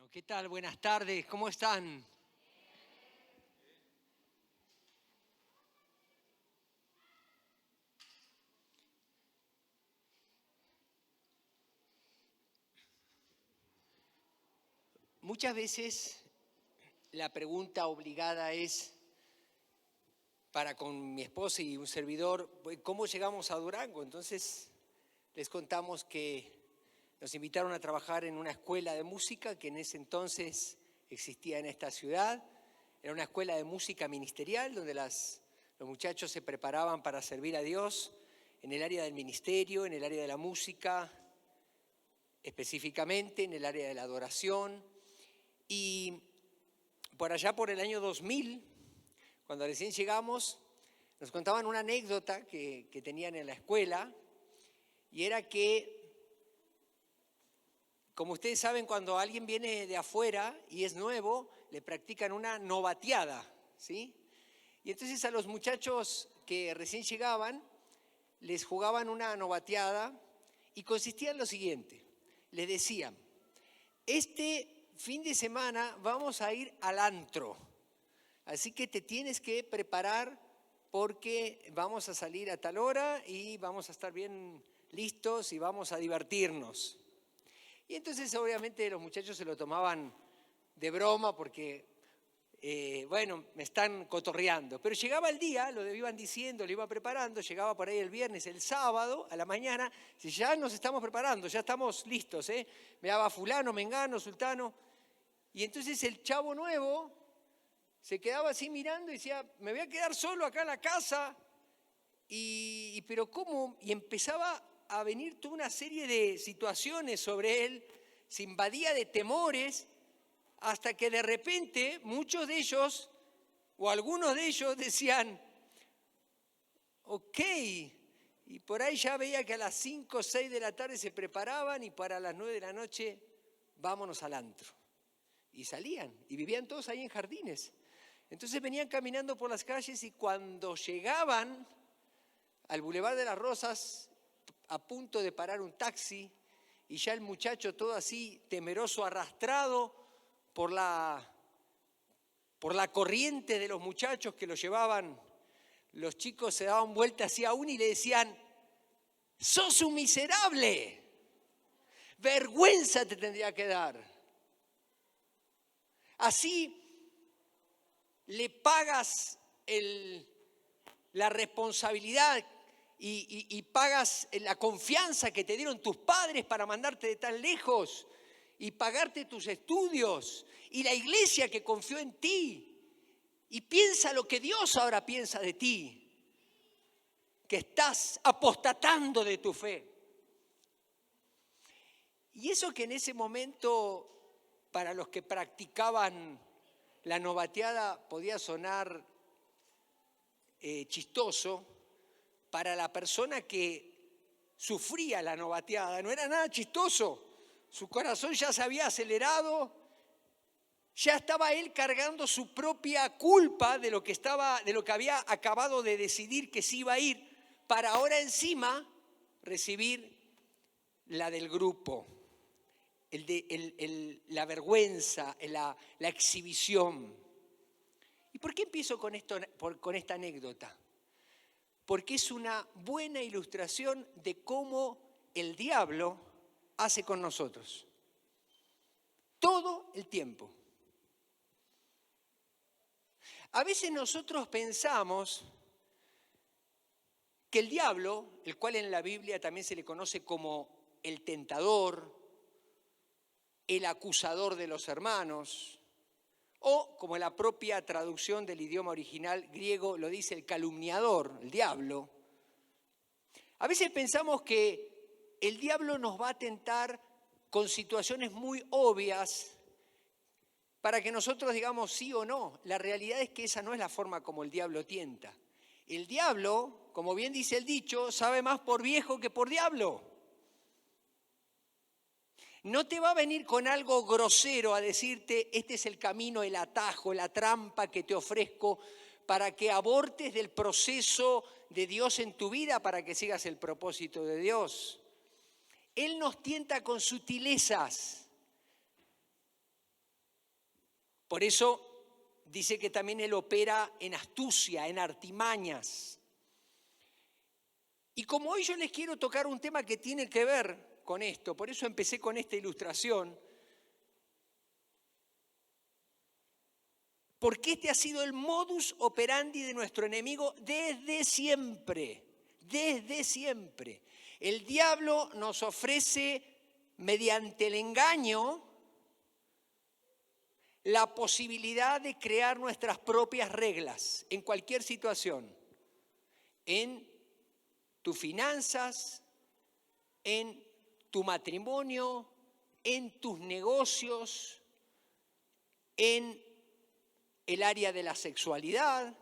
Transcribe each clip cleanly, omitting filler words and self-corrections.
Bueno, ¿qué tal? Buenas tardes, ¿cómo están? Muchas veces la pregunta obligada es, para con mi esposa y un servidor, pues, ¿cómo llegamos a Durango? Entonces les contamos que nos invitaron a trabajar en una escuela de música que en ese entonces existía en esta ciudad. Era una escuela de música ministerial donde los muchachos se preparaban para servir a Dios en el área del ministerio, en el área de la música, específicamente en el área de la adoración. Y por allá por el año 2000, cuando recién llegamos, nos contaban una anécdota que tenían en la escuela, y era que, como ustedes saben, cuando alguien viene de afuera y es nuevo, le practican una novateada, ¿sí? Y entonces a los muchachos que recién llegaban, les jugaban una novateada y consistía en lo siguiente. Les decían, este fin de semana vamos a ir al antro, así que te tienes que preparar porque vamos a salir a tal hora y vamos a estar bien listos y vamos a divertirnos. Y entonces obviamente los muchachos se lo tomaban de broma porque, bueno, me están cotorreando. Pero llegaba el día, lo iban diciendo, lo iban preparando, llegaba por ahí el viernes, el sábado, a la mañana, si ya nos estamos preparando, ya estamos listos, me daba fulano, mengano, sultano. Y entonces el chavo nuevo se quedaba así mirando y decía, me voy a quedar solo acá en la casa. Pero ¿cómo? Y empezaba a venir toda una serie de situaciones sobre él, se invadía de temores, hasta que de repente muchos de ellos, o algunos de ellos decían, ok, y por ahí ya veía que a las 5 o 6 de la tarde se preparaban y para las 9 de la noche vámonos al antro. Y salían, y vivían todos ahí en Jardines. Entonces venían caminando por las calles y cuando llegaban al Boulevard de las Rosas, a punto de parar un taxi, y ya el muchacho todo así temeroso, arrastrado por la corriente de los muchachos que lo llevaban, los chicos se daban vuelta hacia uno y le decían, sos un miserable, vergüenza te tendría que dar. Así le pagas la responsabilidad y pagas la confianza que te dieron tus padres para mandarte de tan lejos y pagarte tus estudios y la iglesia que confió en ti. Y piensa lo que Dios ahora piensa de ti, que estás apostatando de tu fe. Y eso que en ese momento, para los que practicaban la novateada, podía sonar chistoso, para la persona que sufría la novateada no era nada chistoso. Su corazón ya se había acelerado, ya estaba él cargando su propia culpa de lo que había acabado de decidir que se iba a ir, para ahora encima recibir la del grupo, la vergüenza, la exhibición. ¿Y por qué empiezo con esta anécdota? Porque es una buena ilustración de cómo el diablo hace con nosotros. Todo el tiempo. A veces nosotros pensamos que el diablo, el cual en la Biblia también se le conoce como el tentador, el acusador de los hermanos, o como la propia traducción del idioma original griego lo dice, el calumniador, el diablo. A veces pensamos que el diablo nos va a tentar con situaciones muy obvias para que nosotros digamos sí o no. La realidad es que esa no es la forma como el diablo tienta. El diablo, como bien dice el dicho, sabe más por viejo que por diablo. No te va a venir con algo grosero a decirte, este es el camino, el atajo, la trampa que te ofrezco para que abortes del proceso de Dios en tu vida, para que sigas el propósito de Dios. Él nos tienta con sutilezas. Por eso dice que también él opera en astucia, en artimañas. Y como hoy yo les quiero tocar un tema que tiene que ver con esto, por eso empecé con esta ilustración, porque este ha sido el modus operandi de nuestro enemigo desde siempre, desde siempre. El diablo nos ofrece, mediante el engaño, la posibilidad de crear nuestras propias reglas en cualquier situación, en tus finanzas, en tu matrimonio, en tus negocios, en el área de la sexualidad,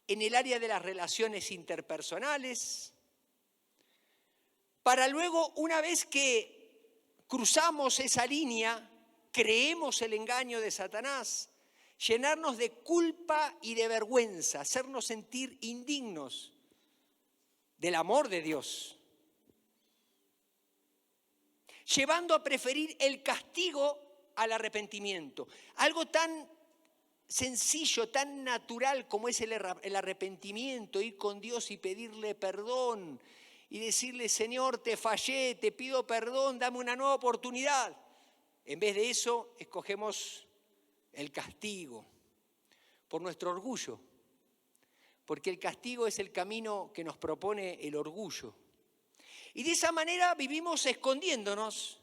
en el área de las relaciones interpersonales, para luego, una vez que cruzamos esa línea, creemos el engaño de Satanás, llenarnos de culpa y de vergüenza, hacernos sentir indignos del amor de Dios, llevando a preferir el castigo al arrepentimiento. Algo tan sencillo, tan natural como es el arrepentimiento, ir con Dios y pedirle perdón y decirle: Señor, te fallé, te pido perdón, dame una nueva oportunidad. En vez de eso, escogemos el castigo por nuestro orgullo, porque el castigo es el camino que nos propone el orgullo. Y de esa manera vivimos escondiéndonos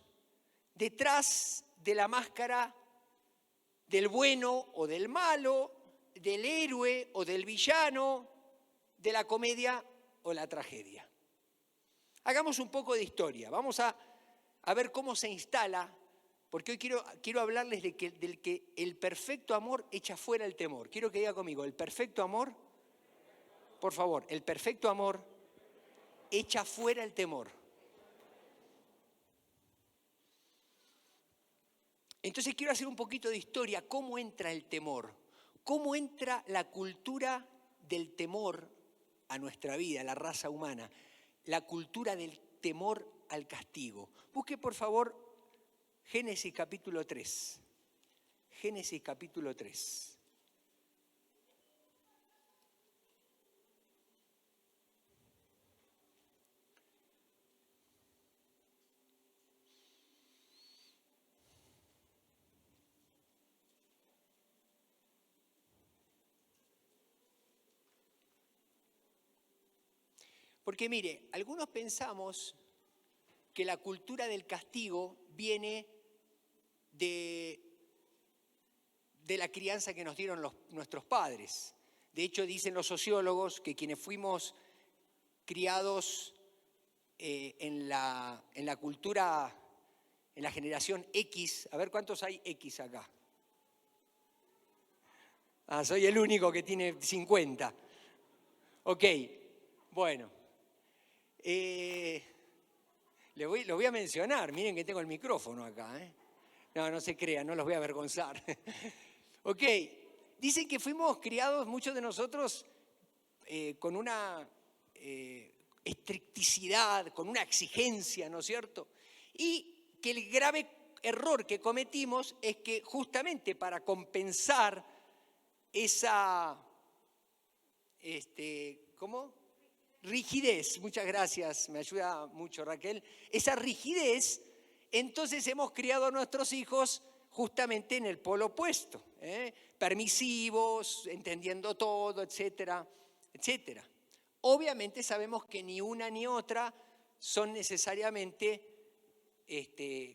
detrás de la máscara del bueno o del malo, del héroe o del villano, de la comedia o la tragedia. Hagamos un poco de historia. Vamos a ver cómo se instala, porque hoy quiero hablarles del que el perfecto amor echa fuera el temor. Quiero que diga conmigo: el perfecto amor, por favor, el perfecto amor echa fuera el temor. Entonces quiero hacer un poquito de historia. ¿Cómo entra el temor? ¿Cómo entra la cultura del temor a nuestra vida, a la raza humana? La cultura del temor al castigo. Busque, por favor, Génesis capítulo 3. Génesis capítulo 3. Porque mire, algunos pensamos que la cultura del castigo viene de la crianza que nos dieron nuestros padres. De hecho, dicen los sociólogos que quienes fuimos criados en la cultura, en la generación X, a ver cuántos hay X acá. Soy el único que tiene 50. Ok, bueno. Lo voy a mencionar, miren que tengo el micrófono acá. No se crean, no los voy a avergonzar. Ok, dicen que fuimos criados, muchos de nosotros, con una estricticidad, con una exigencia, ¿no es cierto? Y que el grave error que cometimos es que justamente para compensar esa, rigidez, muchas gracias, me ayuda mucho Raquel, esa rigidez, entonces hemos criado a nuestros hijos justamente en el polo opuesto, permisivos, entendiendo todo, etcétera, etcétera. Obviamente sabemos que ni una ni otra son necesariamente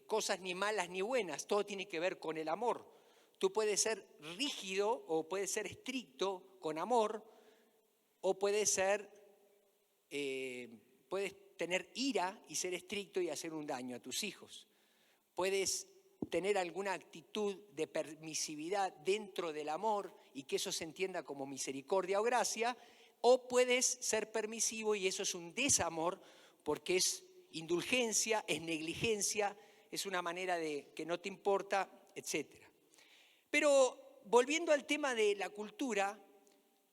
cosas ni malas ni buenas, todo tiene que ver con el amor. Tú puedes ser rígido o puedes ser estricto con amor, o puedes tener ira y ser estricto y hacer un daño a tus hijos. Puedes tener alguna actitud de permisividad dentro del amor y que eso se entienda como misericordia o gracia, o puedes ser permisivo y eso es un desamor porque es indulgencia, es negligencia, es una manera de que no te importa, etc. Pero volviendo al tema de la cultura,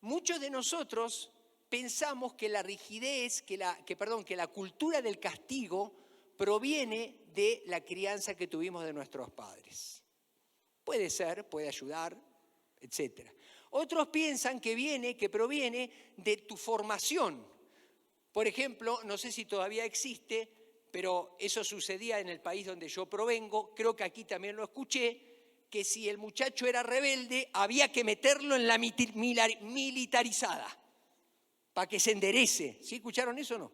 muchos de nosotros pensamos que la rigidez, que la cultura del castigo proviene de la crianza que tuvimos de nuestros padres. Puede ser, puede ayudar, etc. Otros piensan que proviene de tu formación. Por ejemplo, no sé si todavía existe, pero eso sucedía en el país donde yo provengo, creo que aquí también lo escuché, que si el muchacho era rebelde había que meterlo en la militarizada para que se enderece. ¿Sí escucharon eso o no?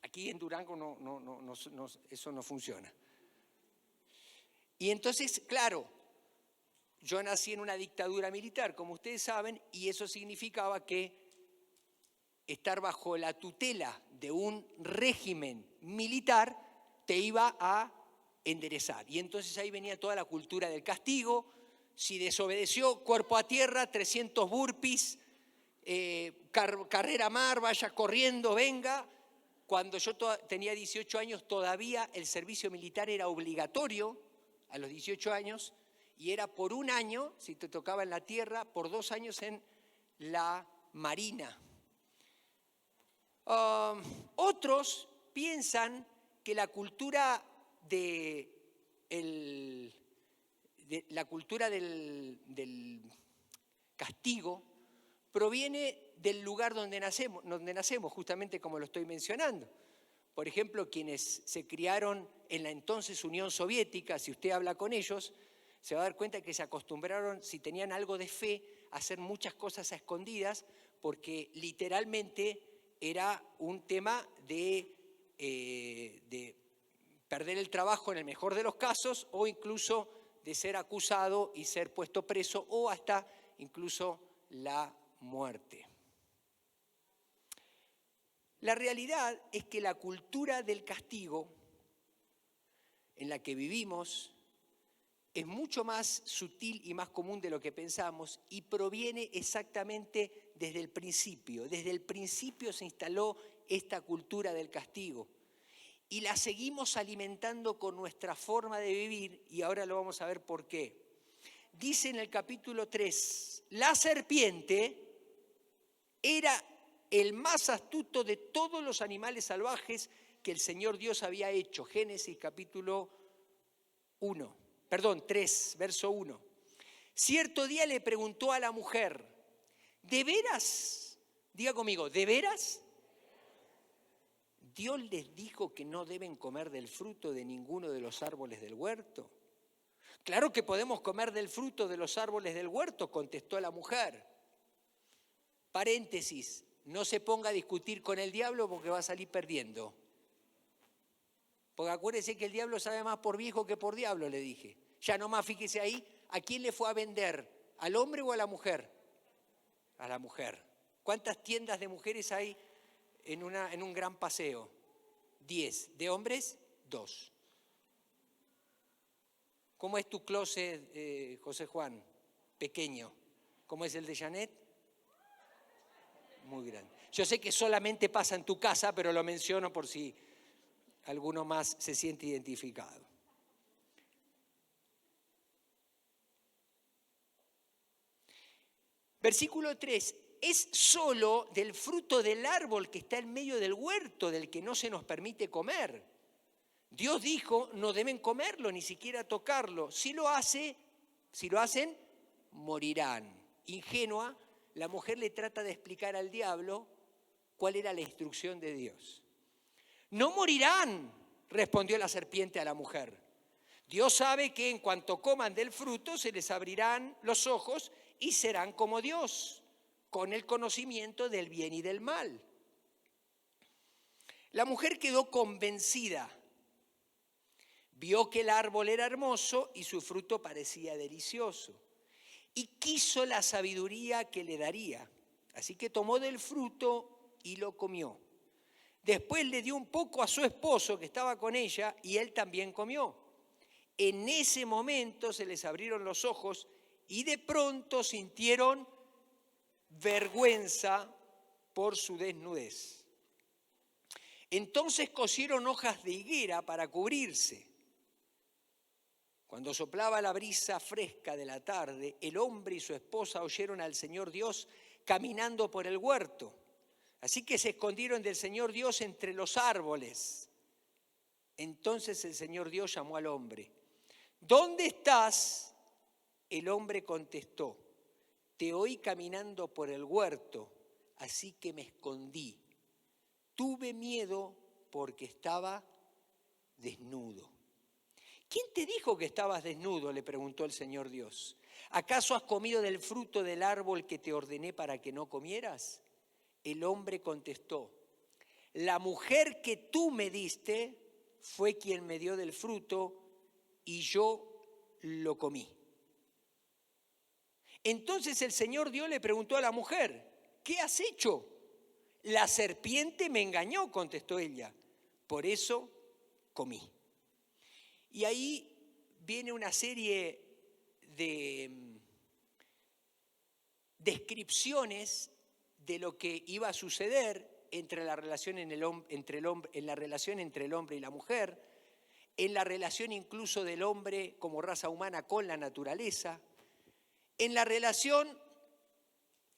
Aquí en Durango eso no funciona. Y entonces, claro, yo nací en una dictadura militar, como ustedes saben, y eso significaba que estar bajo la tutela de un régimen militar te iba a enderezar. Y entonces ahí venía toda la cultura del castigo. Si desobedeció, cuerpo a tierra, 300 burpees, carrera a mar, vaya corriendo, venga. Cuando yo tenía 18 años todavía el servicio militar era obligatorio a los 18 años y era por un año, si te tocaba en la tierra, por 2 años en la marina. Otros piensan que la cultura del castigo proviene del lugar donde nacemos, justamente como lo estoy mencionando. Por ejemplo, quienes se criaron en la entonces Unión Soviética, si usted habla con ellos, se va a dar cuenta que se acostumbraron, si tenían algo de fe, a hacer muchas cosas a escondidas, porque literalmente era un tema de perder el trabajo en el mejor de los casos o incluso de ser acusado y ser puesto preso o hasta incluso la muerte. La realidad es que la cultura del castigo en la que vivimos es mucho más sutil y más común de lo que pensamos y proviene exactamente desde el principio. Desde el principio se instaló esta cultura del castigo y la seguimos alimentando con nuestra forma de vivir y ahora lo vamos a ver por qué. Dice en el capítulo 3, la serpiente era el más astuto de todos los animales salvajes que el Señor Dios había hecho. Génesis capítulo 3, verso 1. Cierto día le preguntó a la mujer, ¿de veras? Diga conmigo, ¿de veras? ¿Dios les dijo que no deben comer del fruto de ninguno de los árboles del huerto? Claro que podemos comer del fruto de los árboles del huerto, contestó la mujer. Paréntesis, no se ponga a discutir con el diablo porque va a salir perdiendo. Porque acuérdese que el diablo sabe más por viejo que por diablo, le dije. Ya nomás fíjese ahí, ¿a quién le fue a vender? ¿Al hombre o a la mujer? A la mujer. ¿Cuántas tiendas de mujeres hay en un gran paseo? 10. ¿De hombres? 2. ¿Cómo es tu closet, José Juan? Pequeño. ¿Cómo es el de Janet? Muy grande. Yo sé que solamente pasa en tu casa, pero lo menciono por si alguno más se siente identificado. Versículo 3. Es solo del fruto del árbol que está en medio del huerto del que no se nos permite comer. Dios dijo, no deben comerlo, ni siquiera tocarlo. Si lo hacen, morirán. Ingenua, la mujer le trata de explicar al diablo cuál era la instrucción de Dios. No morirán, respondió la serpiente a la mujer. Dios sabe que en cuanto coman del fruto se les abrirán los ojos y serán como Dios, con el conocimiento del bien y del mal. La mujer quedó convencida. Vio que el árbol era hermoso y su fruto parecía delicioso. Y quiso la sabiduría que le daría. Así que tomó del fruto y lo comió. Después le dio un poco a su esposo que estaba con ella y él también comió. En ese momento se les abrieron los ojos y de pronto sintieron vergüenza por su desnudez. Entonces cosieron hojas de higuera para cubrirse. Cuando soplaba la brisa fresca de la tarde, el hombre y su esposa oyeron al Señor Dios caminando por el huerto. Así que se escondieron del Señor Dios entre los árboles. Entonces el Señor Dios llamó al hombre. ¿Dónde estás? El hombre contestó, te oí caminando por el huerto, así que me escondí. Tuve miedo porque estaba desnudo. ¿Quién te dijo que estabas desnudo?, le preguntó el Señor Dios. ¿Acaso has comido del fruto del árbol que te ordené para que no comieras? El hombre contestó, la mujer que tú me diste fue quien me dio del fruto y yo lo comí. Entonces el Señor Dios le preguntó a la mujer, ¿qué has hecho? La serpiente me engañó, contestó ella, por eso comí. Y ahí viene una serie de descripciones de lo que iba a suceder entre la relación en la relación entre el hombre y la mujer, en la relación incluso del hombre como raza humana con la naturaleza, en la relación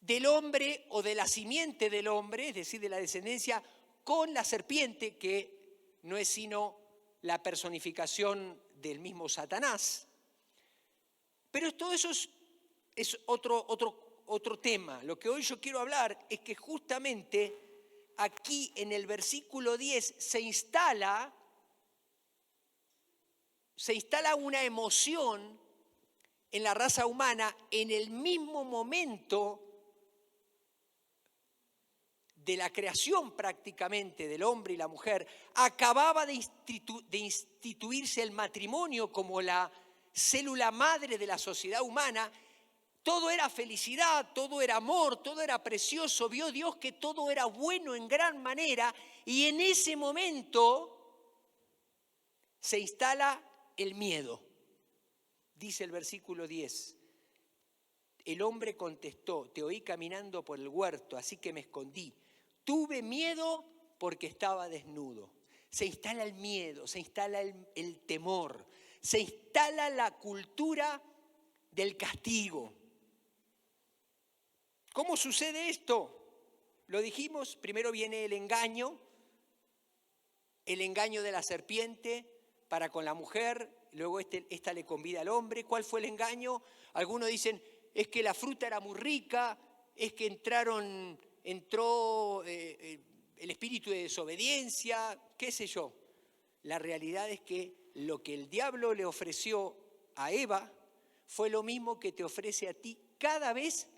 del hombre o de la simiente del hombre, es decir, de la descendencia, con la serpiente, que no es sino la personificación del mismo Satanás. Pero todo eso es otro tema. Lo que hoy yo quiero hablar es que justamente aquí en el versículo 10 se instala una emoción en la raza humana en el mismo momento de la creación prácticamente del hombre y la mujer. Acababa de instituirse el matrimonio como la célula madre de la sociedad humana. Todo era felicidad, todo era amor, todo era precioso. Vio Dios que todo era bueno en gran manera y en ese momento se instala el miedo. Dice el versículo 10, el hombre contestó, te oí caminando por el huerto, así que me escondí. Tuve miedo porque estaba desnudo. Se instala el miedo, se instala el temor, se instala la cultura del castigo. ¿Cómo sucede esto? Lo dijimos, primero viene el engaño de la serpiente para con la mujer, luego esta le convida al hombre. ¿Cuál fue el engaño? Algunos dicen, es que la fruta era muy rica, es que entró el espíritu de desobediencia, qué sé yo. La realidad es que lo que el diablo le ofreció a Eva fue lo mismo que te ofrece a ti cada vez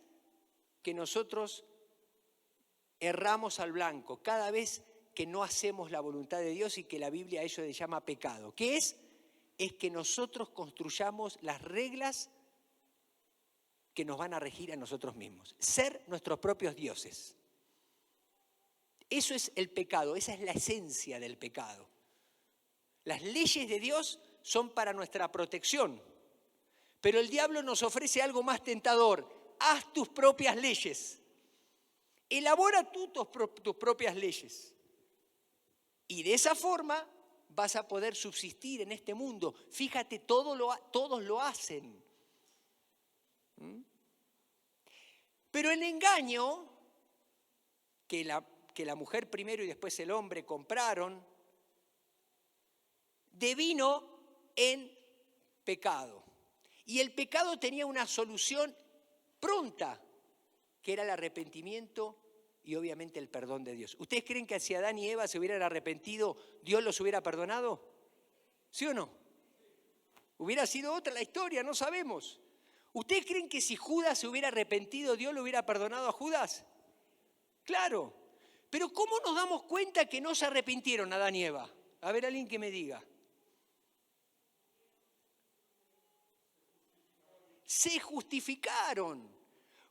que nosotros erramos al blanco, cada vez que no hacemos la voluntad de Dios y que la Biblia a ello le llama pecado. ¿Qué es? Es que nosotros construyamos las reglas que nos van a regir a nosotros mismos. Ser nuestros propios dioses. Eso es el pecado, esa es la esencia del pecado. Las leyes de Dios son para nuestra protección, pero el diablo nos ofrece algo más tentador. Haz tus propias leyes. Elabora tú tus propias leyes. Y de esa forma vas a poder subsistir en este mundo. Fíjate, todos lo hacen. Pero el engaño que la mujer primero y después el hombre compraron, devino en pecado. Y el pecado tenía una solución pronta, que era el arrepentimiento y obviamente el perdón de Dios. ¿Ustedes creen que si Adán y Eva se hubieran arrepentido, Dios los hubiera perdonado? ¿Sí o no? ¿Hubiera sido otra la historia? No sabemos. ¿Ustedes creen que si Judas se hubiera arrepentido, Dios lo hubiera perdonado a Judas? Claro. Pero ¿cómo nos damos cuenta que no se arrepintieron Adán y Eva? A ver, alguien que me diga. Se justificaron.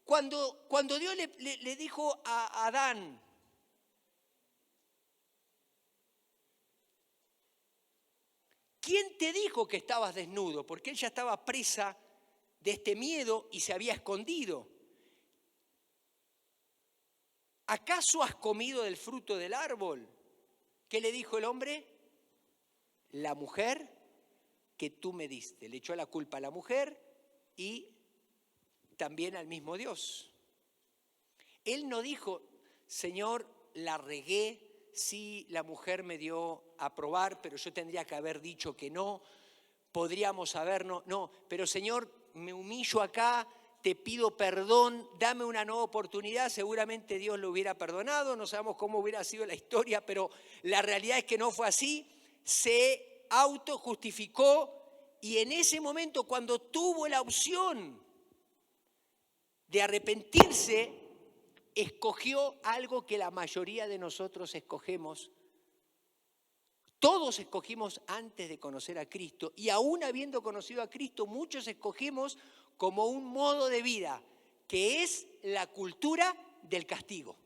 Cuando Dios le dijo a Adán, ¿quién te dijo que estabas desnudo? Porque él ya estaba presa de este miedo y se había escondido. ¿Acaso has comido del fruto del árbol? ¿Qué le dijo el hombre? La mujer que tú me diste. Le echó la culpa a la mujer y también al mismo Dios. Él no dijo, Señor, la regué, sí, la mujer me dio a probar, pero yo tendría que haber dicho que no, podríamos habernos, no, pero Señor, me humillo acá, te pido perdón, dame una nueva oportunidad. Seguramente Dios lo hubiera perdonado, no sabemos cómo hubiera sido la historia, pero la realidad es que no fue así. Se autojustificó y en ese momento, cuando tuvo la opción de arrepentirse, escogió algo que la mayoría de nosotros escogemos. Todos escogimos antes de conocer a Cristo, y aún habiendo conocido a Cristo, muchos escogemos como un modo de vida, que es la cultura del castigo.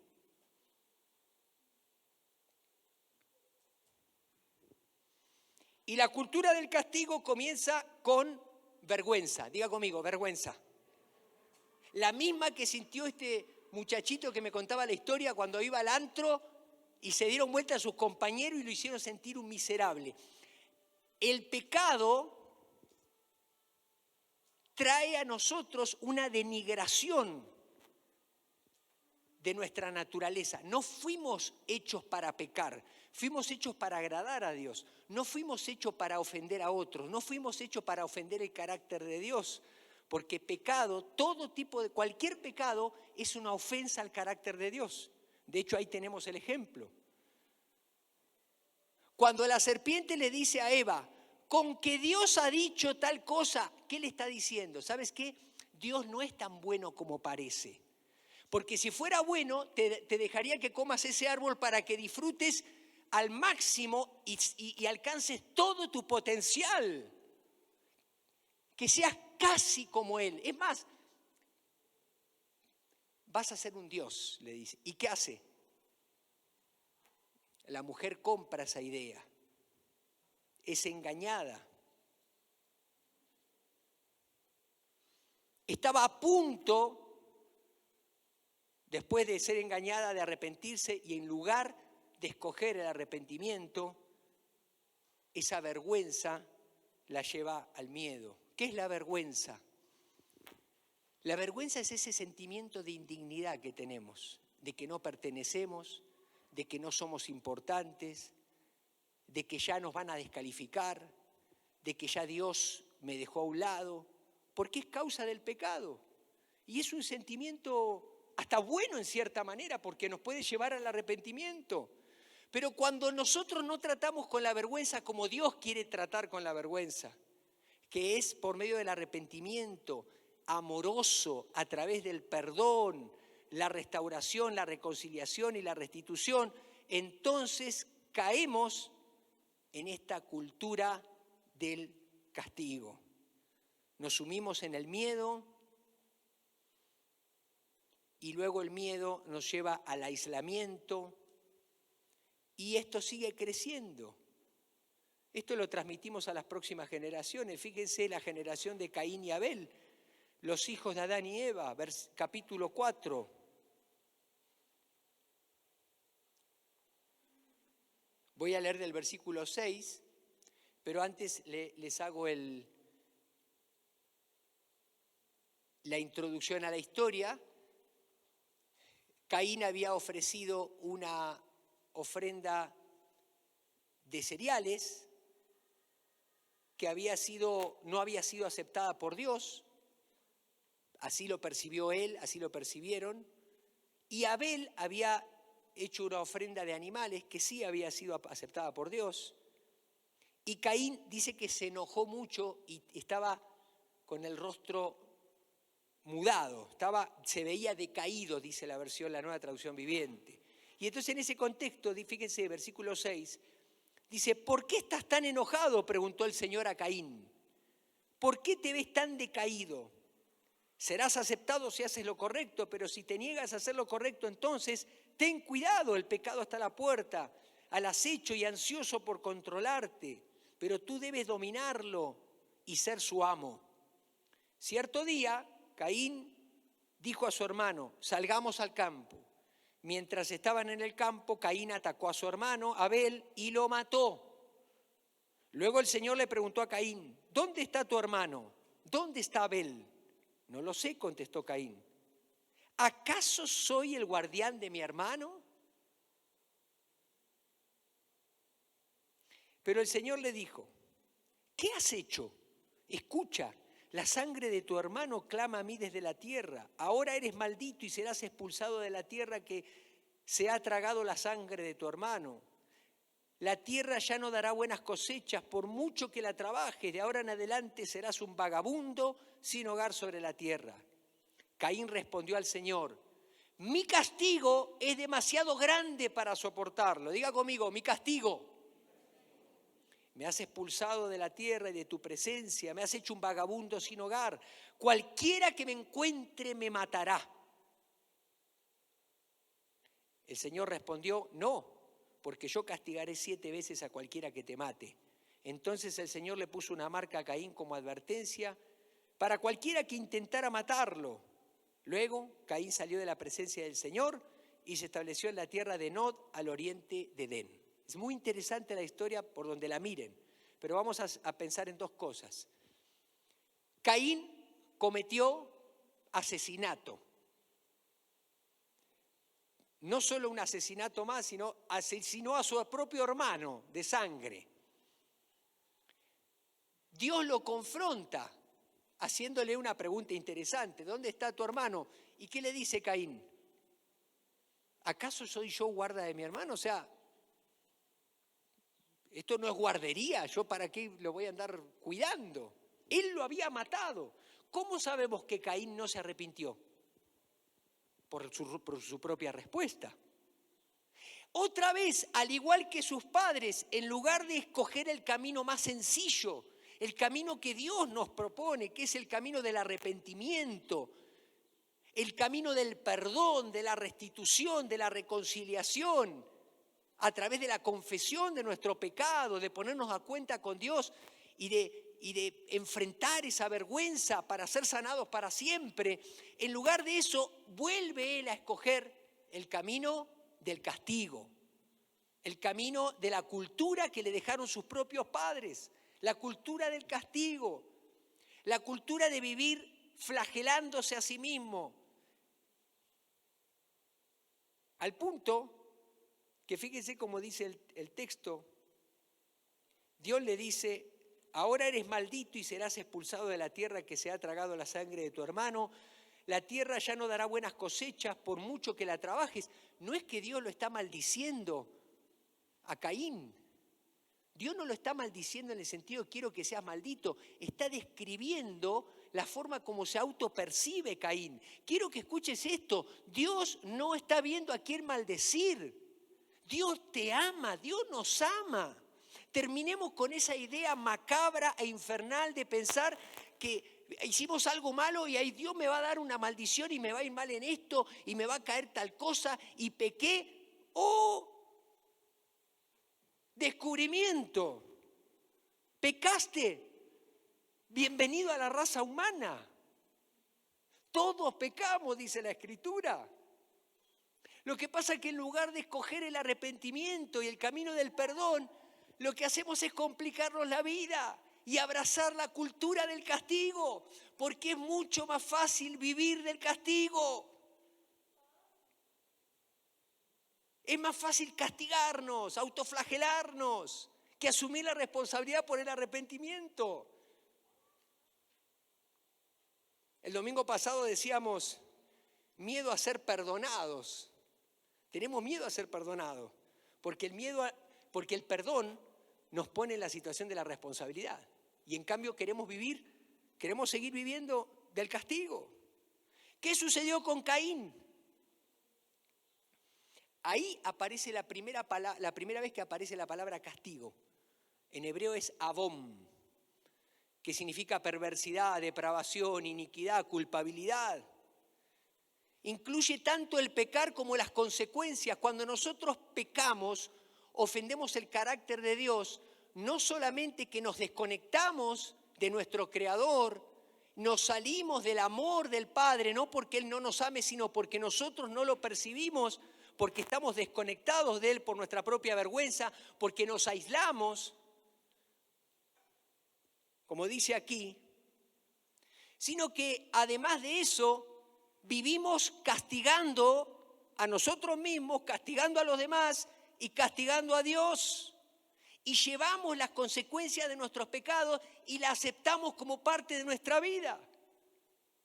Y la cultura del castigo comienza con vergüenza. Diga conmigo, vergüenza. La misma que sintió este muchachito que me contaba la historia cuando iba al antro y se dieron vuelta a sus compañeros y lo hicieron sentir un miserable. El pecado trae a nosotros una denigración de nuestra naturaleza. No fuimos hechos para pecar, fuimos hechos para agradar a Dios. No fuimos hechos para ofender a otros, no fuimos hechos para ofender el carácter de Dios. Porque pecado, todo tipo de, cualquier pecado es una ofensa al carácter de Dios. De hecho, ahí tenemos el ejemplo. Cuando la serpiente le dice a Eva, con que Dios ha dicho tal cosa, ¿qué le está diciendo? ¿Sabes qué? Dios no es tan bueno como parece. Porque si fuera bueno, te dejaría que comas ese árbol para que disfrutes al máximo y alcances todo tu potencial. Que seas casi como Él. Es más, vas a ser un Dios, le dice. ¿Y qué hace? La mujer compra esa idea. Es engañada. Estaba a punto, después de ser engañada, de arrepentirse, y en lugar de escoger el arrepentimiento, esa vergüenza la lleva al miedo. ¿Qué es la vergüenza? La vergüenza es ese sentimiento de indignidad que tenemos, de que no pertenecemos, de que no somos importantes, de que ya nos van a descalificar, de que ya Dios me dejó a un lado, porque es causa del pecado. Y es un sentimiento hasta bueno en cierta manera, porque nos puede llevar al arrepentimiento. Pero cuando nosotros no tratamos con la vergüenza como Dios quiere tratar con la vergüenza, que es por medio del arrepentimiento amoroso, a través del perdón, la restauración, la reconciliación y la restitución, entonces caemos en esta cultura del castigo. Nos sumimos en el miedo y luego el miedo nos lleva al aislamiento y esto sigue creciendo. Esto lo transmitimos a las próximas generaciones. Fíjense la generación de Caín y Abel, los hijos de Adán y Eva, capítulo 4. Voy a leer del versículo 6, pero antes les hago la introducción a la historia. Caín había ofrecido una ofrenda de cereales que no había sido aceptada por Dios. Así lo percibió él, así lo percibieron. Y Abel había hecho una ofrenda de animales que sí había sido aceptada por Dios. Y Caín dice que se enojó mucho y estaba con el rostro mudado, se veía decaído, dice la Nueva Traducción Viviente. Y entonces en ese contexto, fíjense, versículo 6, dice, ¿por qué estás tan enojado?, preguntó el Señor a Caín. ¿Por qué te ves tan decaído? Serás aceptado si haces lo correcto, pero si te niegas a hacer lo correcto, entonces ten cuidado, el pecado está a la puerta, al acecho y ansioso por controlarte, pero tú debes dominarlo y ser su amo. Cierto día, Caín dijo a su hermano, salgamos al campo. Mientras estaban en el campo, Caín atacó a su hermano Abel y lo mató. Luego el Señor le preguntó a Caín, ¿dónde está tu hermano? ¿Dónde está Abel? No lo sé, contestó Caín. ¿Acaso soy el guardián de mi hermano? Pero el Señor le dijo, ¿qué has hecho? Escucha, la sangre de tu hermano clama a mí desde la tierra. Ahora eres maldito y serás expulsado de la tierra que se ha tragado la sangre de tu hermano. La tierra ya no dará buenas cosechas por mucho que la trabajes. De ahora en adelante serás un vagabundo sin hogar sobre la tierra. Caín respondió al Señor: mi castigo es demasiado grande para soportarlo. Diga conmigo, mi castigo. Me has expulsado de la tierra y de tu presencia, me has hecho un vagabundo sin hogar. Cualquiera que me encuentre me matará. El Señor respondió: no, porque yo castigaré 7 veces a cualquiera que te mate. Entonces el Señor le puso una marca a Caín como advertencia para cualquiera que intentara matarlo. Luego Caín salió de la presencia del Señor y se estableció en la tierra de Nod, al oriente de Edén. Es muy interesante la historia por donde la miren, pero vamos a pensar en 2 cosas. Caín cometió asesinato. No solo un asesinato más, sino asesinó a su propio hermano de sangre. Dios lo confronta haciéndole una pregunta interesante: ¿dónde está tu hermano? ¿Y qué le dice Caín? ¿Acaso soy yo guarda de mi hermano? O sea, esto no es guardería, ¿yo para qué lo voy a andar cuidando? Él lo había matado. ¿Cómo sabemos que Caín no se arrepintió? Por su propia respuesta. Otra vez, al igual que sus padres, en lugar de escoger el camino más sencillo, el camino que Dios nos propone, que es el camino del arrepentimiento, el camino del perdón, de la restitución, de la reconciliación, a través de la confesión de nuestro pecado, de ponernos a cuenta con Dios y de enfrentar esa vergüenza para ser sanados para siempre, en lugar de eso, vuelve él a escoger el camino del castigo, el camino de la cultura que le dejaron sus propios padres, la cultura del castigo, la cultura de vivir flagelándose a sí mismo, al punto que fíjense cómo dice el texto. Dios le dice: ahora eres maldito y serás expulsado de la tierra que se ha tragado la sangre de tu hermano. La tierra ya no dará buenas cosechas por mucho que la trabajes. No es que Dios lo está maldiciendo a Caín. Dios no lo está maldiciendo en el sentido de quiero que seas maldito. Está describiendo la forma como se autopercibe Caín. Quiero que escuches esto. Dios no está viendo a quién maldecir. Dios te ama, Dios nos ama. Terminemos con esa idea macabra e infernal de pensar que hicimos algo malo y ahí Dios me va a dar una maldición y me va a ir mal en esto y me va a caer tal cosa y pequé. ¡Oh! Descubrimiento. Pecaste. Bienvenido a la raza humana. Todos pecamos, dice la Escritura. Lo que pasa es que en lugar de escoger el arrepentimiento y el camino del perdón, lo que hacemos es complicarnos la vida y abrazar la cultura del castigo, porque es mucho más fácil vivir del castigo. Es más fácil castigarnos, autoflagelarnos, que asumir la responsabilidad por el arrepentimiento. El domingo pasado decíamos, miedo a ser perdonados. Tenemos miedo a ser perdonados, porque el perdón nos pone en la situación de la responsabilidad. Y en cambio queremos seguir viviendo del castigo. ¿Qué sucedió con Caín? Ahí aparece la primera vez que aparece la palabra castigo. En hebreo es avón, que significa perversidad, depravación, iniquidad, culpabilidad. Incluye tanto el pecar como las consecuencias. Cuando nosotros pecamos, ofendemos el carácter de Dios, no solamente que nos desconectamos de nuestro Creador, nos salimos del amor del Padre, no porque Él no nos ame, sino porque nosotros no lo percibimos, porque estamos desconectados de Él por nuestra propia vergüenza, porque nos aislamos, como dice aquí, sino que además de eso, vivimos castigando a nosotros mismos, castigando a los demás y castigando a Dios. Y llevamos las consecuencias de nuestros pecados y las aceptamos como parte de nuestra vida.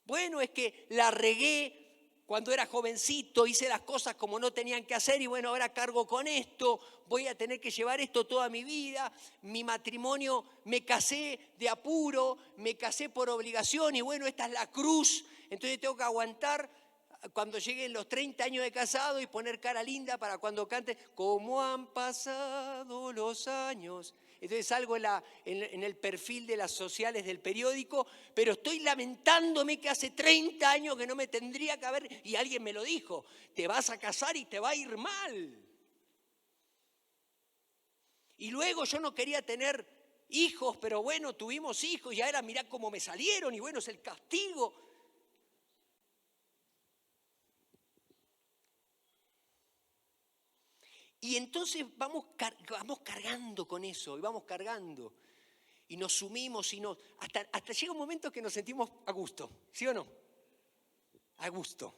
Bueno, es que la regué cuando era jovencito, hice las cosas como no tenían que hacer y bueno, ahora cargo con esto, voy a tener que llevar esto toda mi vida. Mi matrimonio, me casé de apuro, me casé por obligación y bueno, esta es la cruz. Entonces tengo que aguantar cuando lleguen los 30 años de casado y poner cara linda para cuando cante, ¿cómo han pasado los años? Entonces salgo en el perfil de las sociales del periódico, pero estoy lamentándome que hace 30 años que no me tendría que haber, y alguien me lo dijo, te vas a casar y te va a ir mal. Y luego yo no quería tener hijos, pero bueno, tuvimos hijos y ahora mirá cómo me salieron y bueno, es el castigo. Y entonces vamos cargando con eso, y vamos cargando. Y nos sumimos y hasta llega un momento que nos sentimos a gusto, ¿sí o no? A gusto.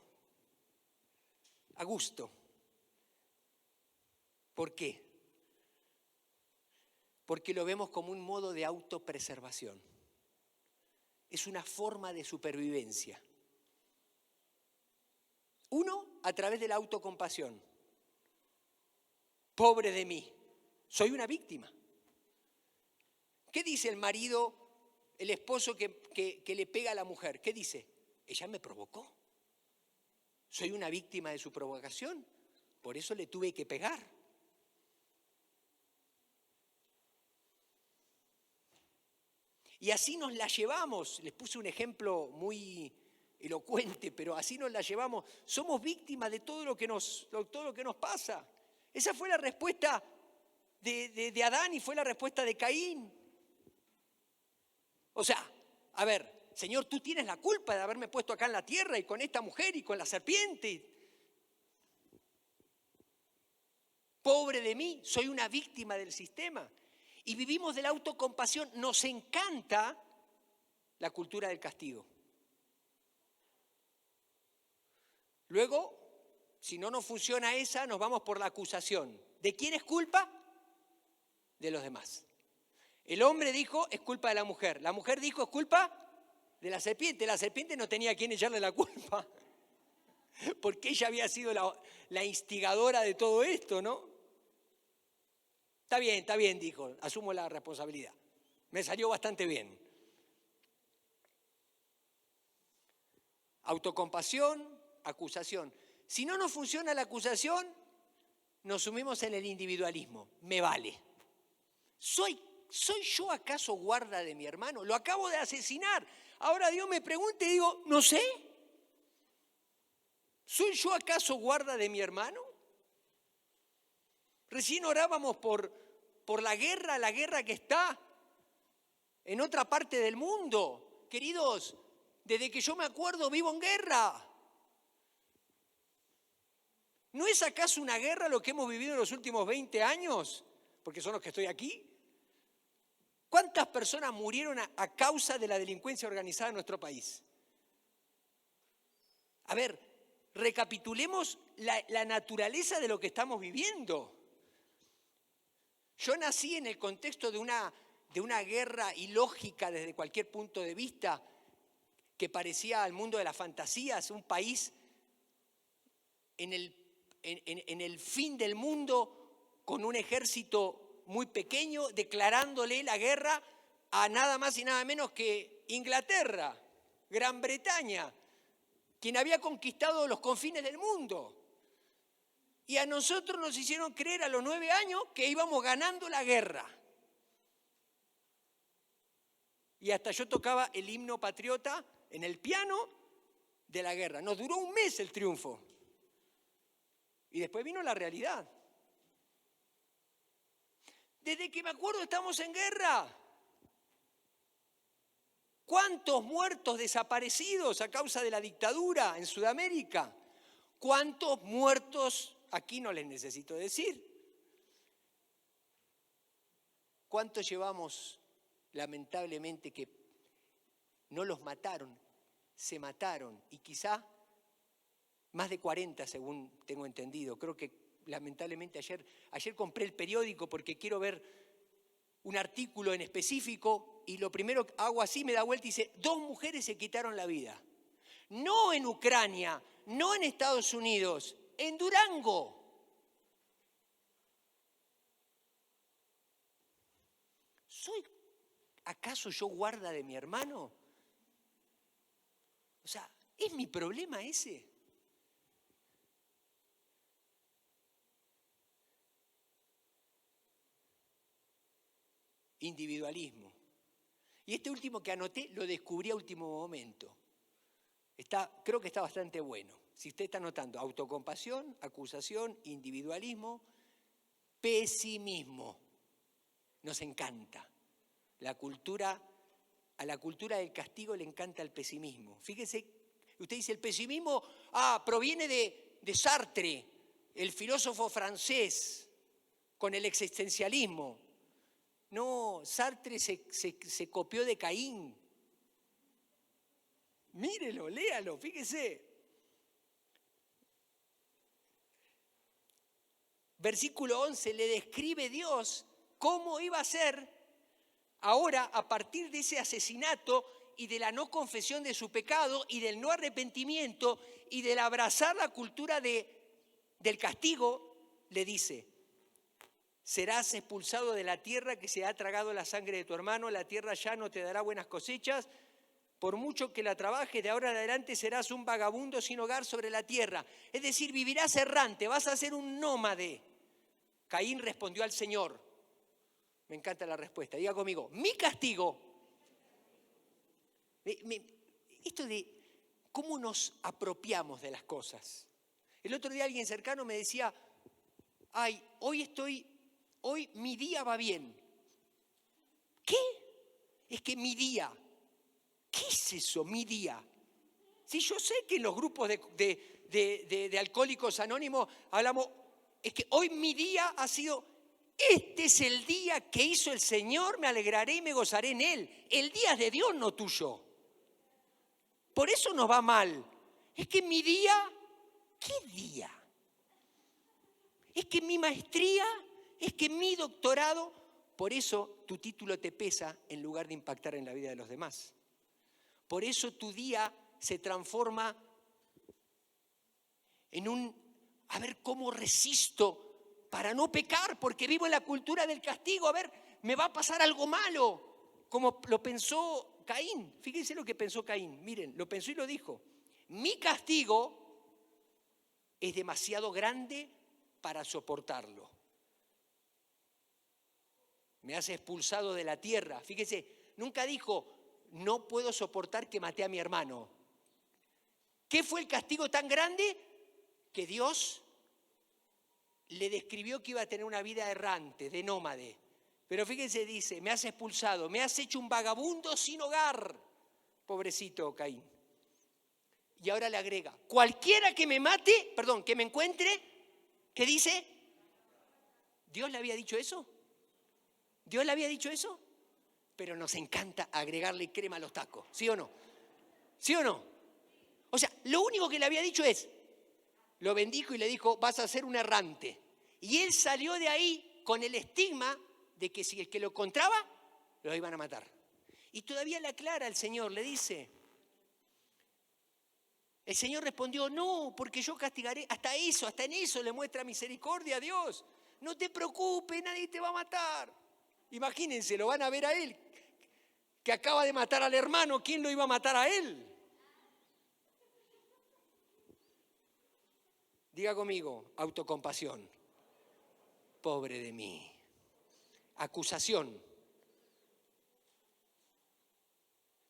A gusto. ¿Por qué? Porque lo vemos como un modo de autopreservación. Es una forma de supervivencia. Uno, a través de la autocompasión. Pobre de mí, soy una víctima. ¿Qué dice el marido, el esposo que le pega a la mujer? ¿Qué dice? Ella me provocó. Soy una víctima de su provocación, por eso le tuve que pegar. Y así nos la llevamos. Les puse un ejemplo muy elocuente, pero así nos la llevamos. Somos víctimas de todo lo que nos pasa. Esa fue la respuesta de Adán y fue la respuesta de Caín. O sea, a ver, Señor, tú tienes la culpa de haberme puesto acá en la tierra y con esta mujer y con la serpiente. Pobre de mí, soy una víctima del sistema. Y vivimos de la autocompasión. Nos encanta la cultura del castigo. Luego, si no nos funciona esa, nos vamos por la acusación. ¿De quién es culpa? De los demás. El hombre dijo, es culpa de la mujer. La mujer dijo, es culpa de la serpiente. La serpiente no tenía a quién echarle la culpa, porque ella había sido la instigadora de todo esto, ¿no? Está bien, dijo, asumo la responsabilidad. Me salió bastante bien. Autocompasión, acusación. Si no nos funciona la acusación, nos sumimos en el individualismo. Me vale. ¿Soy yo acaso guarda de mi hermano? Lo acabo de asesinar. Ahora Dios me pregunta y digo, no sé. ¿Soy yo acaso guarda de mi hermano? Recién orábamos por la guerra que está en otra parte del mundo. Queridos, desde que yo me acuerdo vivo en guerra. ¿No es acaso una guerra lo que hemos vivido en los últimos 20 años? Porque son los que estoy aquí. ¿Cuántas personas murieron a causa de la delincuencia organizada en nuestro país? A ver, recapitulemos la naturaleza de lo que estamos viviendo. Yo nací en el contexto de una guerra ilógica desde cualquier punto de vista que parecía al mundo de las fantasías, un país en el fin del mundo con un ejército muy pequeño declarándole la guerra a nada más y nada menos que Inglaterra, Gran Bretaña, quien había conquistado los confines del mundo. Y a nosotros nos hicieron creer a los 9 años que íbamos ganando la guerra. Y hasta yo tocaba el himno patriota en el piano de la guerra. Nos duró un mes el triunfo. Y después vino la realidad. Desde que me acuerdo estamos en guerra. ¿Cuántos muertos desaparecidos a causa de la dictadura en Sudamérica? ¿Cuántos muertos? Aquí no les necesito decir. ¿Cuántos llevamos, lamentablemente, que no los mataron, se mataron? Y quizá más de 40, según tengo entendido. Creo que, lamentablemente, ayer compré el periódico porque quiero ver un artículo en específico y lo primero que hago así, me da vuelta y dice, 2 mujeres se quitaron la vida. No en Ucrania, no en Estados Unidos, en Durango. ¿Soy acaso yo guarda de mi hermano? O sea, ¿es mi problema ese? Individualismo. Y este último que anoté lo descubrí a último momento. Creo que está bastante bueno. Si usted está anotando autocompasión, acusación, individualismo, pesimismo. Nos encanta. A la cultura del castigo le encanta el pesimismo. Fíjese, usted dice el pesimismo, proviene de Sartre, el filósofo francés, con el existencialismo. No, Sartre se copió de Caín. Mírelo, léalo, fíjese. Versículo 11, le describe Dios cómo iba a ser ahora a partir de ese asesinato y de la no confesión de su pecado y del no arrepentimiento y del abrazar la cultura del castigo, le dice, serás expulsado de la tierra que se ha tragado la sangre de tu hermano, la tierra ya no te dará buenas cosechas, por mucho que la trabajes, de ahora en adelante serás un vagabundo sin hogar sobre la tierra. Es decir, vivirás errante, vas a ser un nómade. Caín respondió al Señor. Me encanta la respuesta. Diga conmigo, mi castigo. Esto de cómo nos apropiamos de las cosas. El otro día alguien cercano me decía, hoy mi día va bien. ¿Qué? Es que mi día. ¿Qué es eso, mi día? Si yo sé que en los grupos de alcohólicos anónimos hablamos, es que hoy mi día ha sido, este es el día que hizo el Señor, me alegraré y me gozaré en Él. El día es de Dios, no tuyo. Por eso nos va mal. Es que mi día, ¿qué día? Es que mi maestría, es que mi doctorado, por eso tu título te pesa en lugar de impactar en la vida de los demás. Por eso tu día se transforma en a ver cómo resisto para no pecar, porque vivo en la cultura del castigo, a ver, me va a pasar algo malo, como lo pensó Caín. Fíjense lo que pensó Caín, miren, lo pensó y lo dijo. Mi castigo es demasiado grande para soportarlo. Me has expulsado de la tierra. Fíjese, nunca dijo, no puedo soportar que maté a mi hermano. ¿Qué fue el castigo tan grande? Que Dios le describió que iba a tener una vida errante, de nómade. Pero fíjense, dice, me has expulsado, me has hecho un vagabundo sin hogar. Pobrecito Caín. Y ahora le agrega, cualquiera que me mate, que me encuentre, ¿qué dice? ¿Dios le había dicho eso? ¿Dios le había dicho eso? Pero nos encanta agregarle crema a los tacos, ¿sí o no? ¿Sí o no? O sea, lo único que le había dicho es, lo bendijo y le dijo, vas a ser un errante. Y él salió de ahí con el estigma de que si el que lo encontraba, lo iban a matar. Y todavía le aclara el Señor, le dice, el Señor respondió, no, porque yo castigaré, hasta en eso le muestra misericordia a Dios. No te preocupes, nadie te va a matar. Imagínense, lo van a ver a él, que acaba de matar al hermano, ¿quién lo iba a matar a él? Diga conmigo, autocompasión. Pobre de mí. Acusación.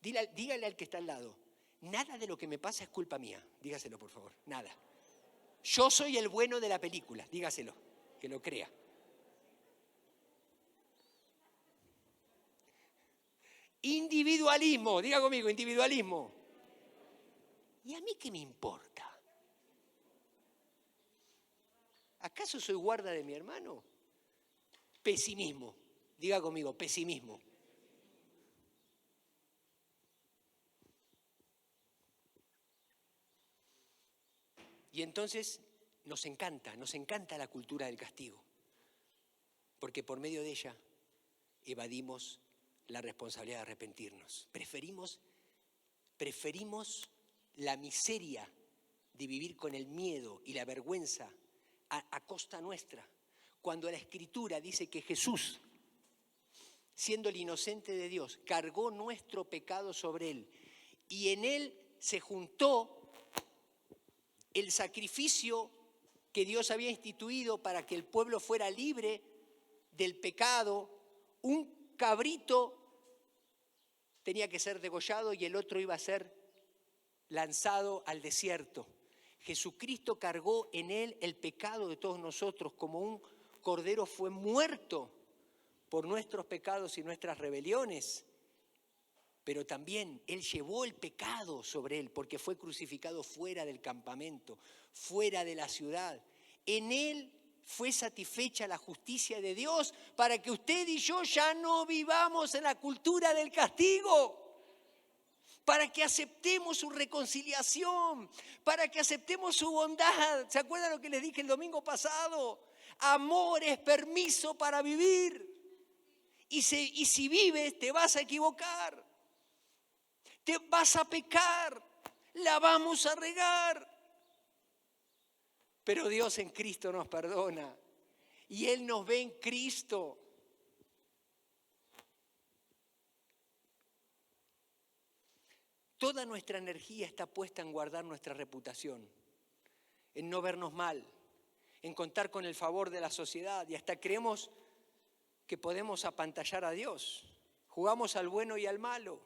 Dígale al que está al lado, nada de lo que me pasa es culpa mía. Dígaselo, por favor, nada. Yo soy el bueno de la película, dígaselo, que lo crea. Individualismo, diga conmigo, individualismo. ¿Y a mí qué me importa? ¿Acaso soy guarda de mi hermano? Pesimismo, diga conmigo, pesimismo. Y entonces nos encanta la cultura del castigo, porque por medio de ella evadimos la responsabilidad de arrepentirnos. Preferimos la miseria de vivir con el miedo y la vergüenza a costa nuestra. Cuando la Escritura dice que Jesús, siendo el inocente de Dios, cargó nuestro pecado sobre Él y en Él se juntó el sacrificio que Dios había instituido para que el pueblo fuera libre del pecado. Un cabrito tenía que ser degollado y el otro iba a ser lanzado al desierto. Jesucristo cargó en Él el pecado de todos nosotros, como un cordero fue muerto por nuestros pecados y nuestras rebeliones. Pero también Él llevó el pecado sobre Él porque fue crucificado fuera del campamento, fuera de la ciudad. En Él fue satisfecha la justicia de Dios para que usted y yo ya no vivamos en la cultura del castigo. Para que aceptemos su reconciliación, para que aceptemos su bondad. ¿Se acuerdan lo que les dije el domingo pasado? Amor es permiso para vivir. Y si vives, te vas a equivocar. Te vas a pecar. La vamos a regar. Pero Dios en Cristo nos perdona. Y Él nos ve en Cristo. Toda nuestra energía está puesta en guardar nuestra reputación, en no vernos mal, en contar con el favor de la sociedad y hasta creemos que podemos apantallar a Dios. Jugamos al bueno y al malo.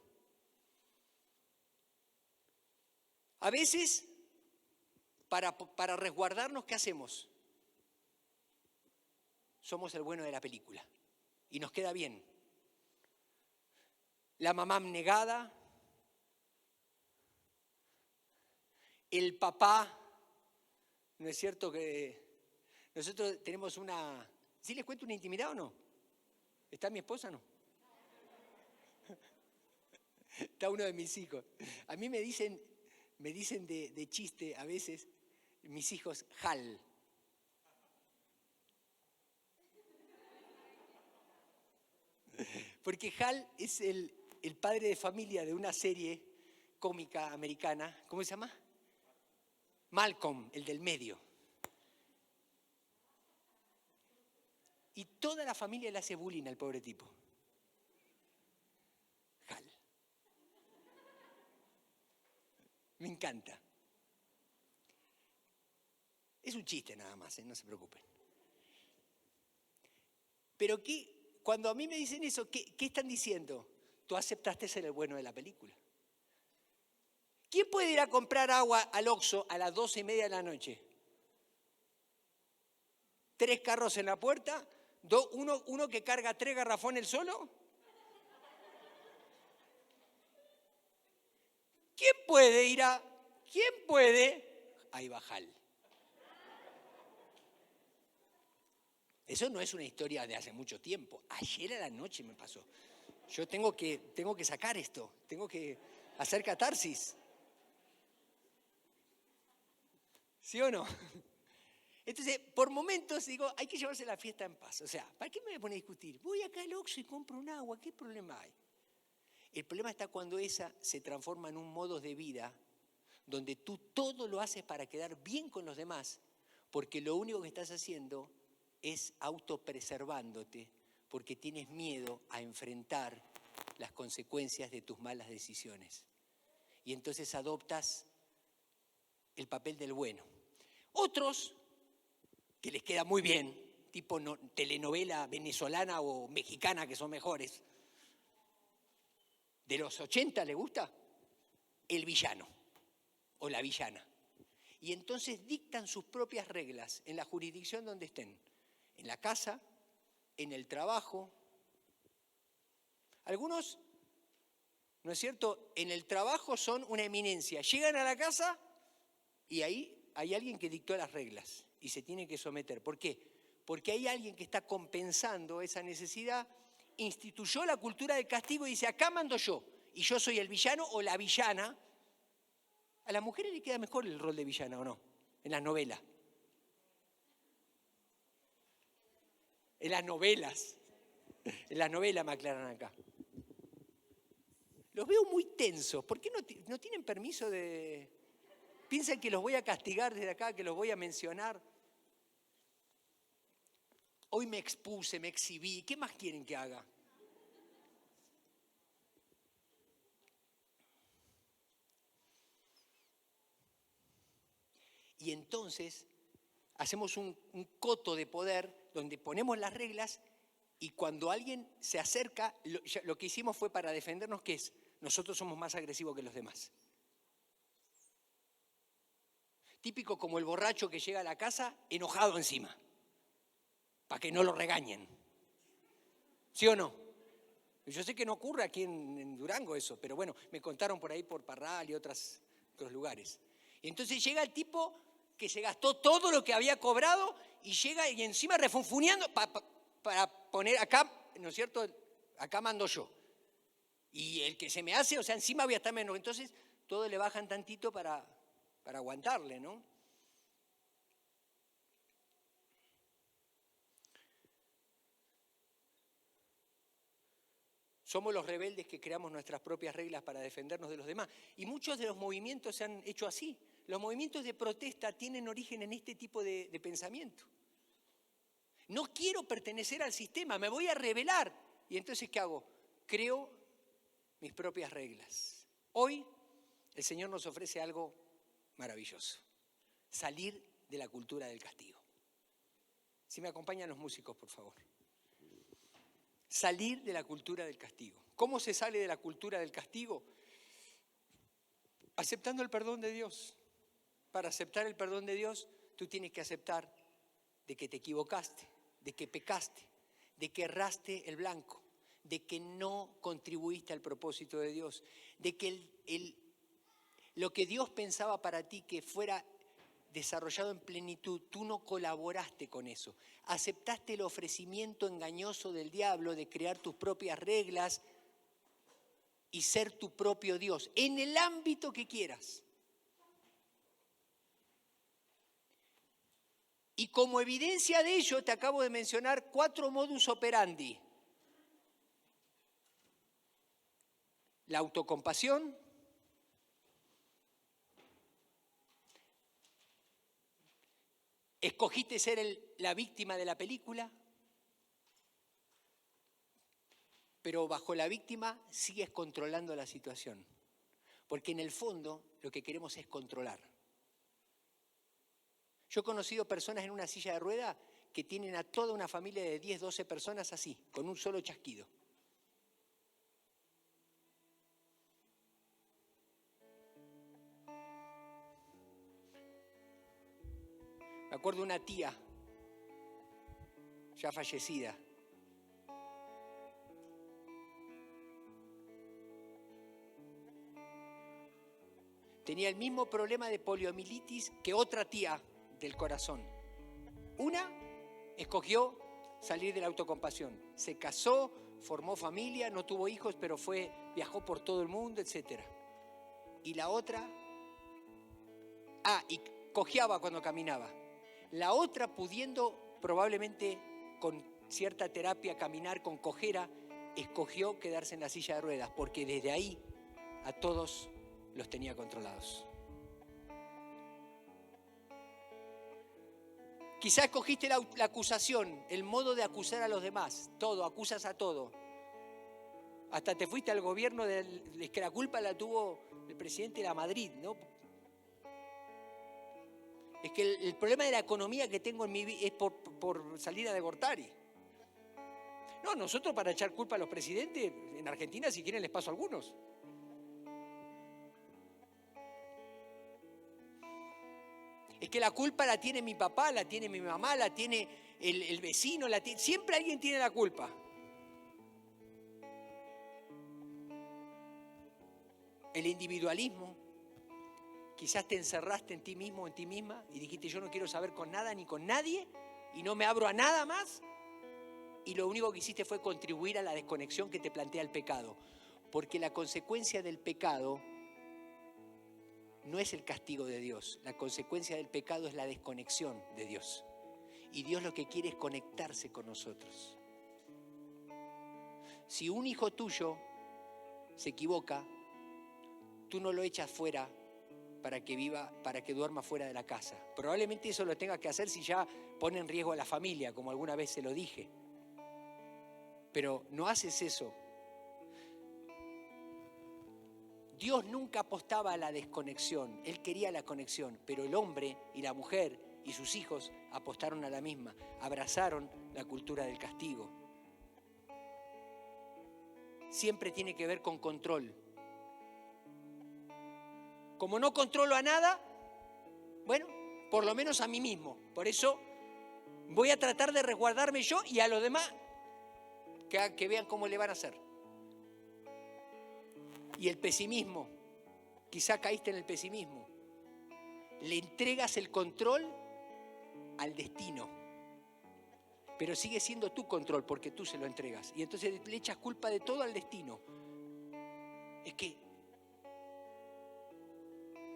A veces, para resguardarnos, ¿qué hacemos? Somos el bueno de la película y nos queda bien. La mamá abnegada, el papá, ¿no es cierto que nosotros tenemos una... ¿Sí les cuento una intimidad o no? ¿Está mi esposa o no? Está uno de mis hijos. A mí me dicen de chiste a veces, mis hijos, Hal. Porque Hal es el padre de familia de una serie cómica americana. ¿Cómo se llama? Malcolm, el del medio. Y toda la familia le hace bullying al pobre tipo. Hal. Me encanta. Es un chiste nada más, no se preocupen. Pero cuando a mí me dicen eso, ¿qué están diciendo? Tú aceptaste ser el bueno de la película. ¿Quién puede ir a comprar agua al Oxxo a las 12:30 de la noche? 3 carros en la puerta, uno que carga 3 garrafones solo. ¿Quién puede? Ahí va Hal. Eso no es una historia de hace mucho tiempo. Ayer a la noche me pasó. Yo tengo que sacar esto, tengo que hacer catarsis. ¿Sí o no? Entonces, por momentos digo, hay que llevarse la fiesta en paz. O sea, ¿para qué me voy a poner a discutir? Voy acá al Oxxo y compro un agua, ¿qué problema hay? El problema está cuando esa se transforma en un modo de vida donde tú todo lo haces para quedar bien con los demás, porque lo único que estás haciendo es autopreservándote, porque tienes miedo a enfrentar las consecuencias de tus malas decisiones. Y entonces adoptas el papel del bueno. Otros, que les queda muy bien, tipo telenovela venezolana o mexicana, que son mejores, de los 80, ¿les gusta? El villano o la villana. Y entonces dictan sus propias reglas en la jurisdicción donde estén, en la casa, en el trabajo. Algunos, ¿no es cierto?, en el trabajo son una eminencia. Llegan a la casa y ahí hay alguien que dictó las reglas y se tiene que someter. ¿Por qué? Porque hay alguien que está compensando esa necesidad, instituyó la cultura del castigo y dice, acá mando yo, y yo soy el villano o la villana. A las mujeres les queda mejor el rol de villana, ¿o no? En las novelas. En las novelas. En las novelas me aclaran acá. Los veo muy tensos. ¿Por qué no tienen permiso de...? ¿Piensan que los voy a castigar desde acá, que los voy a mencionar? Hoy me expuse, me exhibí. ¿Qué más quieren que haga? Y entonces hacemos un coto de poder donde ponemos las reglas y cuando alguien se acerca, lo que hicimos fue para defendernos, que es, nosotros somos más agresivos que los demás. Típico como el borracho que llega a la casa enojado encima, para que no lo regañen. ¿Sí o no? Yo sé que no ocurre aquí en Durango eso, pero bueno, me contaron por ahí por Parral y otros lugares. Y entonces llega el tipo que se gastó todo lo que había cobrado y llega y encima refunfuneando para poner acá, ¿no es cierto? Acá mando yo. Y el que se me hace, o sea, encima voy a estar menos. Entonces, todos le bajan tantito para aguantarle, ¿no? Somos los rebeldes que creamos nuestras propias reglas para defendernos de los demás. Y muchos de los movimientos se han hecho así. Los movimientos de protesta tienen origen en este tipo de pensamiento. No quiero pertenecer al sistema, me voy a rebelar. Y entonces, ¿qué hago? Creo mis propias reglas. Hoy el Señor nos ofrece algo maravilloso. Salir de la cultura del castigo. Si me acompañan los músicos, por favor. Salir de la cultura del castigo. ¿Cómo se sale de la cultura del castigo? Aceptando el perdón de Dios. Para aceptar el perdón de Dios, tú tienes que aceptar de que te equivocaste, de que pecaste, de que erraste el blanco, de que no contribuiste al propósito de Dios, de que lo que Dios pensaba para ti que fuera desarrollado en plenitud, tú no colaboraste con eso. Aceptaste el ofrecimiento engañoso del diablo de crear tus propias reglas y ser tu propio Dios, en el ámbito que quieras. Y como evidencia de ello, te acabo de mencionar 4 modus operandi. La autocompasión, escogiste ser la víctima de la película, pero bajo la víctima sigues controlando la situación. Porque en el fondo lo que queremos es controlar. Yo he conocido personas en una silla de ruedas que tienen a toda una familia de 10, 12 personas así, con un solo chasquido. Me acuerdo de una tía, ya fallecida. Tenía el mismo problema de poliomielitis que otra tía del corazón. Una escogió salir de la autocompasión. Se casó, formó familia, no tuvo hijos, pero viajó por todo el mundo, etc. Y la otra, y cojeaba cuando caminaba. La otra, pudiendo probablemente con cierta terapia caminar con cojera, escogió quedarse en la silla de ruedas, porque desde ahí a todos los tenía controlados. Quizás escogiste la acusación, el modo de acusar a los demás. Todo, acusas a todo. Hasta te fuiste al gobierno, es que la culpa la tuvo el presidente de la Madrid, ¿no? Es que el problema de la economía que tengo en mi vida es por salida de Gortari. No, nosotros para echar culpa a los presidentes, en Argentina si quieren les paso algunos. Es que la culpa la tiene mi papá, la tiene mi mamá, la tiene el vecino, siempre alguien tiene la culpa. El individualismo, quizás te encerraste en ti mismo o en ti misma y dijiste yo no quiero saber con nada ni con nadie y no me abro a nada más, y lo único que hiciste fue contribuir a la desconexión que te plantea el pecado, porque la consecuencia del pecado no es el castigo de Dios, la consecuencia del pecado es la desconexión de Dios. Y Dios lo que quiere es conectarse con nosotros. Si un hijo tuyo se equivoca, tú no lo echas fuera para que viva, para que duerma fuera de la casa. Probablemente eso lo tengas que hacer si ya pone en riesgo a la familia, como alguna vez se lo dije. Pero no haces eso. Dios nunca apostaba a la desconexión, Él quería la conexión, pero el hombre y la mujer y sus hijos apostaron a la misma, abrazaron la cultura del castigo. Siempre tiene que ver con control. Como no controlo a nada, bueno, por lo menos a mí mismo. Por eso voy a tratar de resguardarme yo y a los demás que vean cómo le van a hacer. Y el pesimismo, quizá caíste en el pesimismo. Le entregas el control al destino, pero sigue siendo tu control porque tú se lo entregas. Y entonces le echas culpa de todo al destino. Es que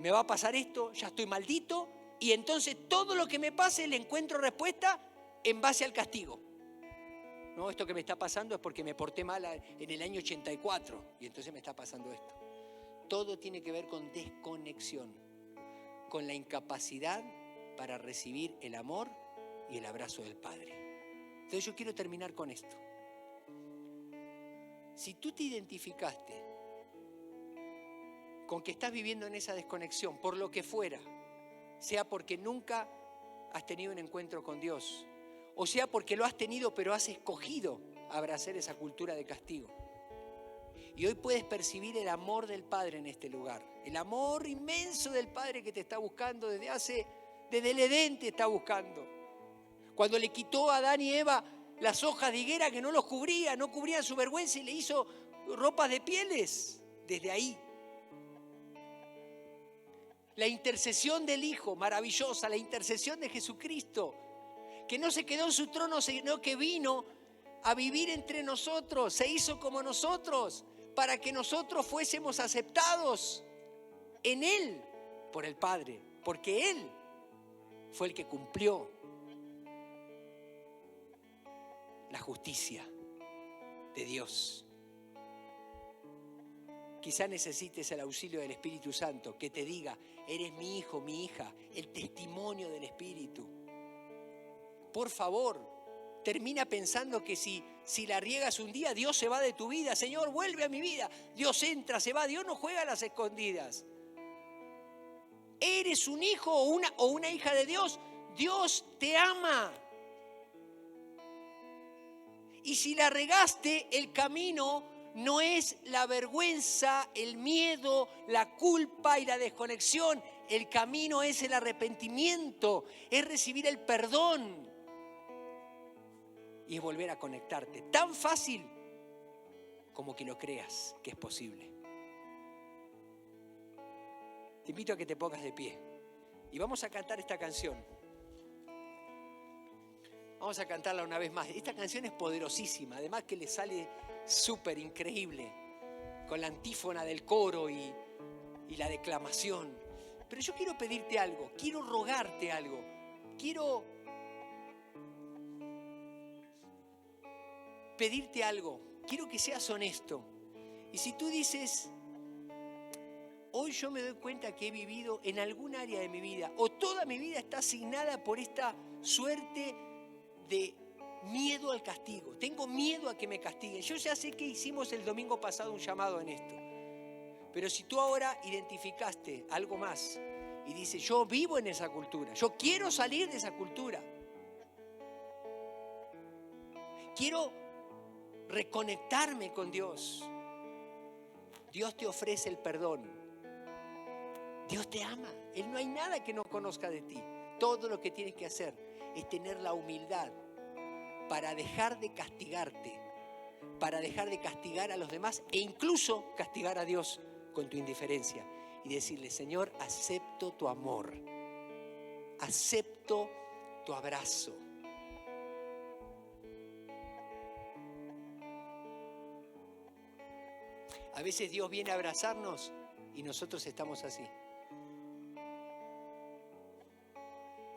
me va a pasar esto, ya estoy maldito, y entonces todo lo que me pase le encuentro respuesta en base al castigo. No, esto que me está pasando es porque me porté mal en el año 84 y entonces me está pasando esto. Todo tiene que ver con desconexión, con la incapacidad para recibir el amor y el abrazo del Padre. Entonces yo quiero terminar con esto. Si tú te identificaste con que estás viviendo en esa desconexión, por lo que fuera, sea porque nunca has tenido un encuentro con Dios, o sea porque lo has tenido pero has escogido abrazar esa cultura de castigo. Y hoy puedes percibir el amor del Padre en este lugar, el amor inmenso del Padre que te está buscando desde el Edén te está buscando. Cuando le quitó a Adán y Eva las hojas de higuera que no los cubrían, no cubrían su vergüenza y le hizo ropas de pieles, desde ahí. La intercesión del Hijo, maravillosa, la intercesión de Jesucristo, que no se quedó en su trono, sino que vino a vivir entre nosotros, se hizo como nosotros, para que nosotros fuésemos aceptados en Él por el Padre, porque Él fue el que cumplió la justicia de Dios. Quizá necesites el auxilio del Espíritu Santo, que te diga, eres mi hijo, mi hija, el testimonio del Espíritu. Por favor, termina pensando que si la riegas un día, Dios se va de tu vida. Señor, vuelve a mi vida. Dios entra, se va. Dios no juega a las escondidas. Eres un hijo o una hija de Dios. Dios te ama. Y si la regaste, el camino no es la vergüenza, el miedo, la culpa y la desconexión. El camino es el arrepentimiento, es recibir el perdón y es volver a conectarte. Tan fácil como que lo creas que es posible. Te invito a que te pongas de pie y vamos a cantar esta canción. Vamos a cantarla una vez más. Esta canción es poderosísima, además que le sale súper increíble con la antífona del coro y la declamación. Pero yo quiero pedirte algo, quiero rogarte algo, quiero pedirte algo, quiero que seas honesto. Y si tú dices, hoy yo me doy cuenta que he vivido en algún área de mi vida, o toda mi vida está asignada por esta suerte de miedo al castigo. Tengo miedo a que me castiguen. Yo ya sé que hicimos el domingo pasado un llamado en esto. Pero si tú ahora identificaste algo más y dices, yo vivo en esa cultura, yo quiero salir de esa cultura, quiero reconectarme con Dios. Dios te ofrece el perdón. Dios te ama. Él no hay nada que no conozca de ti. Todo lo que tienes que hacer es tener la humildad para dejar de castigarte, para dejar de castigar a los demás e incluso castigar a Dios con tu indiferencia y decirle, Señor, acepto tu amor, acepto tu abrazo. A veces Dios viene a abrazarnos y nosotros estamos así.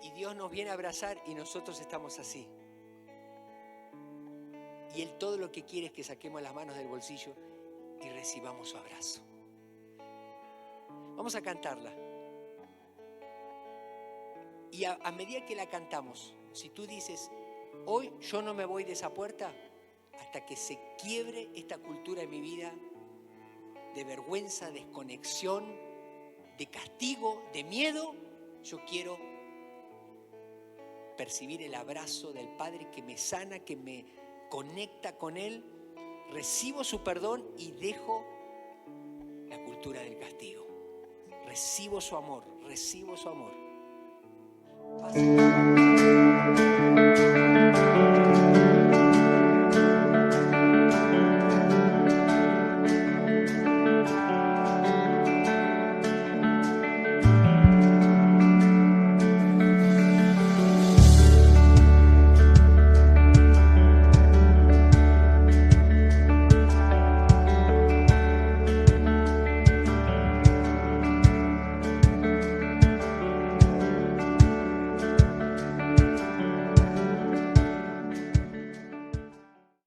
Y Dios nos viene a abrazar y nosotros estamos así. Y Él todo lo que quiere es que saquemos las manos del bolsillo y recibamos su abrazo. Vamos a cantarla. Y a medida que la cantamos, si tú dices, hoy yo no me voy de esa puerta hasta que se quiebre esta cultura en mi vida de vergüenza, desconexión, de castigo, de miedo, yo quiero percibir el abrazo del Padre que me sana, que me conecta con Él, recibo su perdón y dejo la cultura del castigo. Recibo su amor, recibo su amor. Pasa.